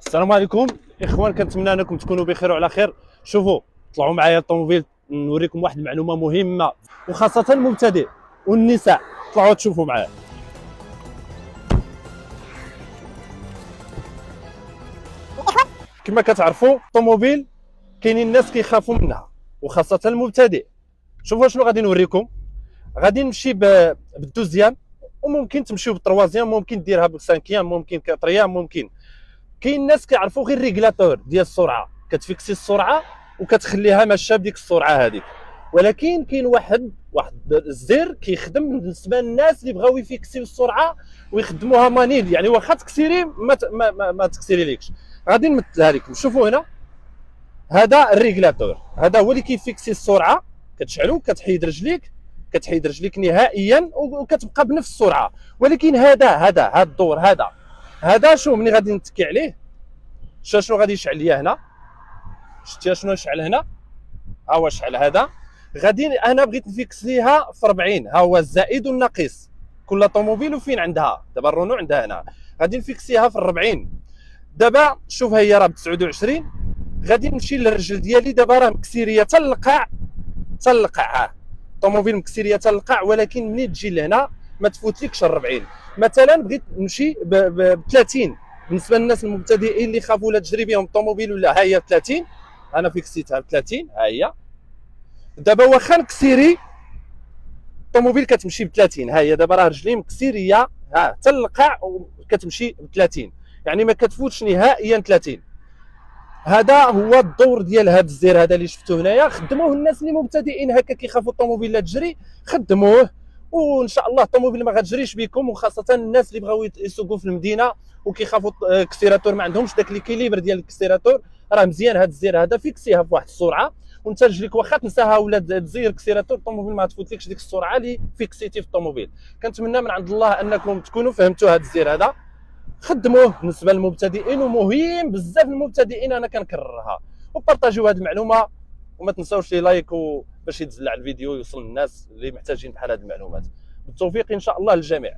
السلام عليكم اخوان، كنتمنى انكم تكونوا بخير وعلى خير. شوفوا، طلعوا معايا الطوموبيل نوريكم واحد المعلومه مهمه، وخاصه المبتدئ والنساء. طلعوا تشوفوا معايا. كما كتعرفوا الطوموبيل كاينين الناس كيخافوا منها، وخاصه المبتدئ. شوفوا شنو غادي نوريكم. غادي نمشي بالدوزيام، وممكن تمشيو بالتروازيام، ممكن ديرها بالسانكيام، ممكن كاتريام، ممكن. كاين الناس كيعرفوا غير ريغلاتور ديال السرعه، كتفيكسي السرعه وكتخليها ماشيه بديك السرعه هذيك. ولكن كاين واحد الزر كيخدم بالنسبه للناس اللي بغاو يفيكسيو السرعه ويخدموها مانيل، يعني واخا تكسيري ما تكسيري ليكش. غادي نمثلها لكم. شوفوا هنا، هذا الريغلاتور، هذا هو اللي كيفيكسي السرعه. كتشعلو، كتحيد رجليك نهائيا وكتبقى بنفس السرعه. ولكن هذا الدور، هذا شو ملي غادي نتكي عليه، شنو غادي يشعل ليا هنا؟ شتي شنو يشعل هنا؟ ها هو شعل هذا. غادي انا بغيت نفيكس ليها في 40، ها هو الزائد والناقص. كل طوموبيل وفين عندها. دابا الرونو عندها هنا، غادي نفيكسيها في 40. دابا شوف، هي راه ب 29. غادي نمشي للرجل ديالي، دابا راه مكسيريه تلقع ها الطوموبيل مكسيريه تلقع. ولكن ملي تجي لهنا ما تفوتلكش 40. مثلا بغيت نمشي ب 30. بالنسبه للناس المبتدئين اللي خافوا لا تجري بهم الطوموبيل، ولا ها هي 30. انا فيكسيتها ب 30، ها هي. دابا واخا نكسيري الطوموبيل كتمشي ب 30، ها هي. دابا راه رجلي مكسيريه، ها تلقع وكتمشي ب 30، يعني ما كتفوتش نهائيا 30. هذا هو الدور ديال هذا الزر هذا اللي شفتوه هنايا. خدموه الناس اللي مبتدئين هكا كيخافوا الطوموبيل لا تجري، خدموه وان شاء الله الطوموبيل ما غتجريش بكم. وخاصه الناس اللي بغاو يسوقوا في المدينه وكيخافوا الكسيراتور، ما عندهمش داك ليكيليبر ديال الكسيراتور. راه مزيان هذا الزر هذا، فيكسيها بواحد السرعه، وانت رجليك واخا تنساها ولا تزير الكسيراتور، الطوموبيل ما تفوتلكش ديك السرعه اللي فيكسيتي في الطوموبيل. كنتمنى من عند الله انكم تكونوا فهمتوا هذا الزر هذا، خدموه بالنسبه للمبتدئين. ومهم بزاف للمبتدئين، انا كنكررها. وبارطاجيو هذه المعلومه، وما تنساوش لي لايك باش يتزلع الفيديو يوصل للناس اللي محتاجين بحال هذه المعلومات. بالتوفيق ان شاء الله للجميع.